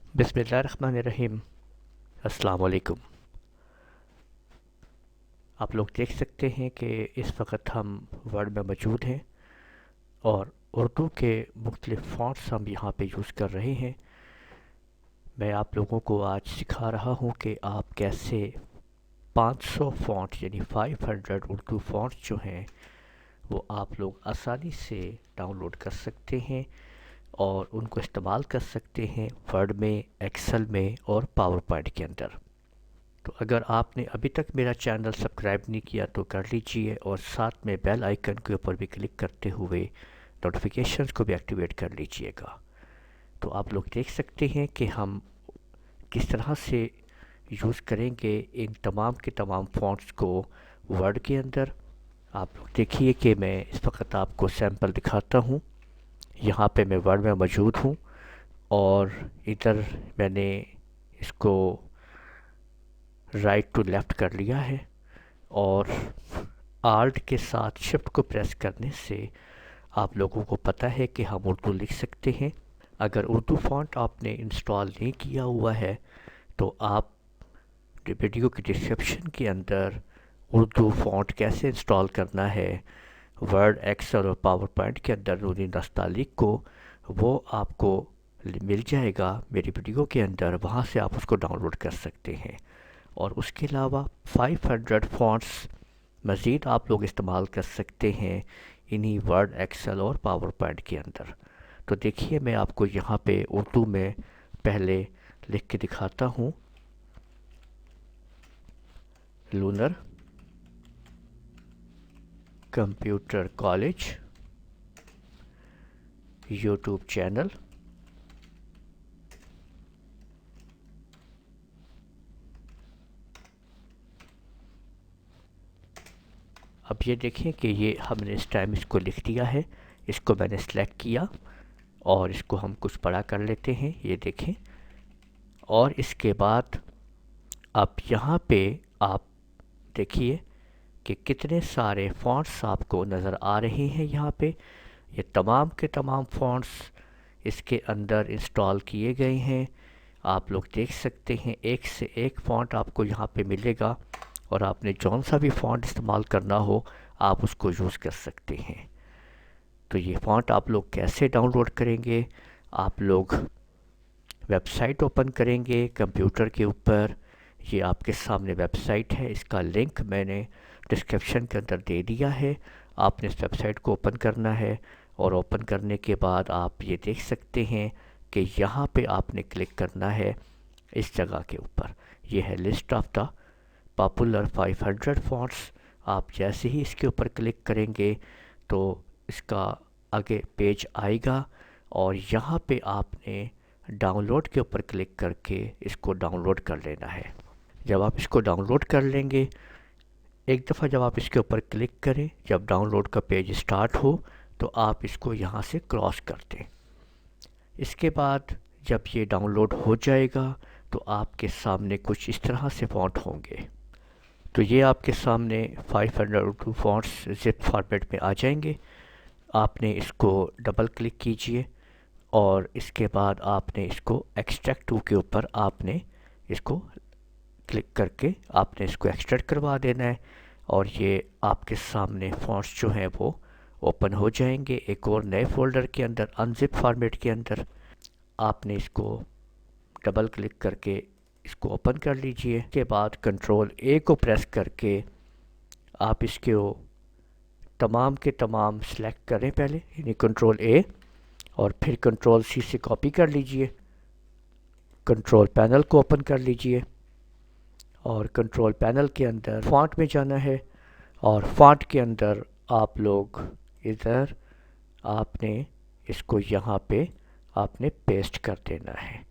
बिस्मिल्लाहिर्रहमानिर्रहीम। अस्सलाम वालेकुम। आप लोग देख सकते हैं कि इस वक्त हम वर्ड में मौजूद हैं और उर्दू के मुख्तलिफ़ फ़ॉन्ट्स हम यहाँ पे यूज़ कर रहे हैं। मैं आप लोगों को आज सिखा रहा हूँ कि आप कैसे 500 फ़ॉन्ट यानी 500 उर्दू फ़ॉन्ट्स जो हैं वो आप लोग आसानी से डाउनलोड कर सकते हैं और उनको इस्तेमाल कर सकते हैं वर्ड में, एक्सेल में और पावर पॉइंट के अंदर। तो अगर आपने अभी तक मेरा चैनल सब्सक्राइब नहीं किया तो कर लीजिए और साथ में बेल आइकन के ऊपर भी क्लिक करते हुए नोटिफिकेशंस को भी एक्टिवेट कर लीजिएगा। तो आप लोग देख सकते हैं कि हम किस तरह से यूज़ करेंगे इन तमाम के तमाम फ़ॉन्ट्स को वर्ड के अंदर। आप लोग देखिए कि मैं इस वक्त आपको सैंपल दिखाता हूँ। यहाँ पे मैं वर्ड में मौजूद हूँ और इधर मैंने इसको राइट टू लेफ़्ट कर लिया है और आल्ट के साथ शिफ्ट को प्रेस करने से आप लोगों को पता है कि हम उर्दू लिख सकते हैं। अगर उर्दू फ़ॉन्ट आपने इंस्टॉल नहीं किया हुआ है तो आप वीडियो की डिस्क्रिप्शन के अंदर उर्दू फ़ॉन्ट कैसे इंस्टॉल करना है वर्ड, एक्सेल और पावर पॉइंट के अंदर नूनी नस्तालिक को, वो आपको मिल जाएगा मेरी वीडियो के अंदर। वहाँ से आप उसको डाउनलोड कर सकते हैं और उसके अलावा 500 फ़ॉन्ट्स मज़ीद आप लोग इस्तेमाल कर सकते हैं इन्हीं वर्ड, एक्सेल और पावर पॉइंट के अंदर। तो देखिए मैं आपको यहाँ पे उर्दू में पहले लिख के दिखाता हूँ। Lunar computer college YouTube channel. अब ये देखें कि ये हमने इस टाइम इसको लिख दिया है। इसको मैंने सेलेक्ट किया और इसको हम कुछ बड़ा कर लेते हैं, ये देखें। और इसके बाद अब यहाँ पे आप देखिए कि कितने सारे फ़ॉन्ट्स आपको नज़र आ रहे हैं। यहाँ पे ये तमाम के तमाम फ़ॉन्ट्स इसके अंदर इंस्टॉल किए गए हैं। आप लोग देख सकते हैं एक से एक फ़ॉन्ट आपको यहाँ पे मिलेगा और आपने जौन सा भी फ़ॉन्ट इस्तेमाल करना हो आप उसको यूज़ कर सकते हैं। तो ये फ़ॉन्ट आप लोग कैसे डाउनलोड करेंगे, आप लोग वेबसाइट ओपन करेंगे कंप्यूटर के ऊपर। ये आपके सामने वेबसाइट है, इसका लिंक मैंने डिस्क्रिप्शन के अंदर दे दिया है। आपने इस वेबसाइट को ओपन करना है और ओपन करने के बाद आप ये देख सकते हैं कि यहाँ पे आपने क्लिक करना है इस जगह के ऊपर। ये है list of the popular 500 fonts. आप जैसे ही इसके ऊपर क्लिक करेंगे तो इसका आगे पेज आएगा और यहाँ पे आपने डाउनलोड के ऊपर क्लिक करके इसको डाउनलोड कर लेना है। जब आप इसको डाउनलोड कर लेंगे, एक दफ़ा जब आप इसके ऊपर क्लिक करें, जब डाउनलोड का पेज स्टार्ट हो तो आप इसको यहाँ से क्रॉस कर दें। इसके बाद जब ये डाउनलोड हो जाएगा तो आपके सामने कुछ इस तरह से फ़ॉन्ट होंगे। तो ये आपके सामने 500 उर्दू फ़ॉन्ट्स ज़िप फॉर्मेट में आ जाएंगे। आपने इसको डबल क्लिक कीजिए और इसके बाद आपने इसको एक्सट्रैक्ट टू के ऊपर आपने इसको क्लिक करके आपने इसको एक्सट्रैक्ट करवा देना है और ये आपके सामने फ़ॉन्ट्स जो हैं वो ओपन हो जाएंगे एक और नए फ़ोल्डर के अंदर अनज़िप फॉर्मेट के अंदर। आपने इसको डबल क्लिक करके इसको ओपन कर लीजिए। के बाद कंट्रोल ए को प्रेस करके आप इसके तमाम के तमाम सेलेक्ट करें पहले, यानी कंट्रोल ए, और फिर कंट्रोल सी से कॉपी कर लीजिए। कंट्रोल पैनल को ओपन कर लीजिए और कंट्रोल पैनल के अंदर फ़ॉन्ट में जाना है और फ़ॉन्ट के अंदर आप लोग इधर आपने इसको यहाँ पे आपने पेस्ट कर देना है।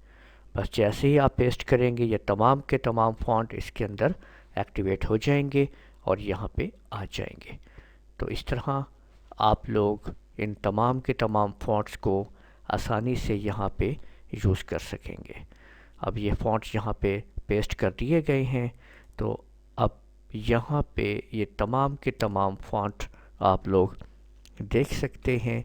बस जैसे ही आप पेस्ट करेंगे ये तमाम के तमाम फ़ॉन्ट इसके अंदर एक्टिवेट हो जाएंगे और यहाँ पे आ जाएंगे। तो इस तरह आप लोग इन तमाम के तमाम फ़ॉन्ट्स को आसानी से यहाँ पे यूज़ कर सकेंगे। अब ये फ़ॉन्ट्स यहाँ पे पेस्ट कर दिए गए हैं तो अब यहाँ पे ये तमाम के तमाम फ़ॉन्ट आप लोग देख सकते हैं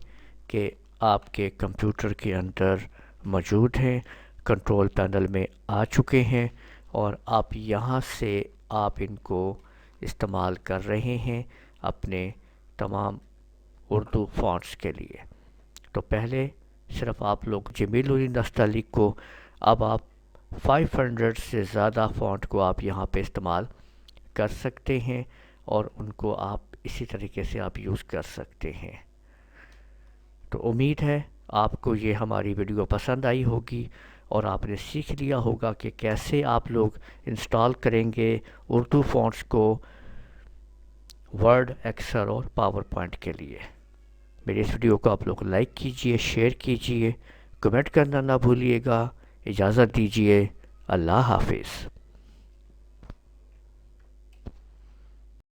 कि आपके कंप्यूटर के अंदर मौजूद हैं। کنٹرول پینل میں آ چکے ہیں اور آپ یہاں سے آپ ان کو استعمال کر رہے ہیں اپنے تمام اردو فونٹس کے لیے۔ تو پہلے صرف آپ لوگ جمیل الدین نستعلیق کو، اب آپ 500 سے زیادہ فونٹ کو آپ یہاں پہ استعمال کر سکتے ہیں اور ان کو آپ اسی طریقے سے آپ یوز کر سکتے ہیں۔ تو امید ہے آپ کو یہ ہماری ویڈیو پسند آئی ہوگی اور آپ نے سیکھ لیا ہوگا کہ کیسے آپ لوگ انسٹال کریں گے اردو فونٹس کو ورڈ، ایکسل اور پاور پوائنٹ کے لیے۔ میری اس ویڈیو کو آپ لوگ لائک کیجئے، شیئر کیجئے، کمنٹ کرنا نہ بھولیے گا۔ اجازت دیجئے، اللہ حافظ۔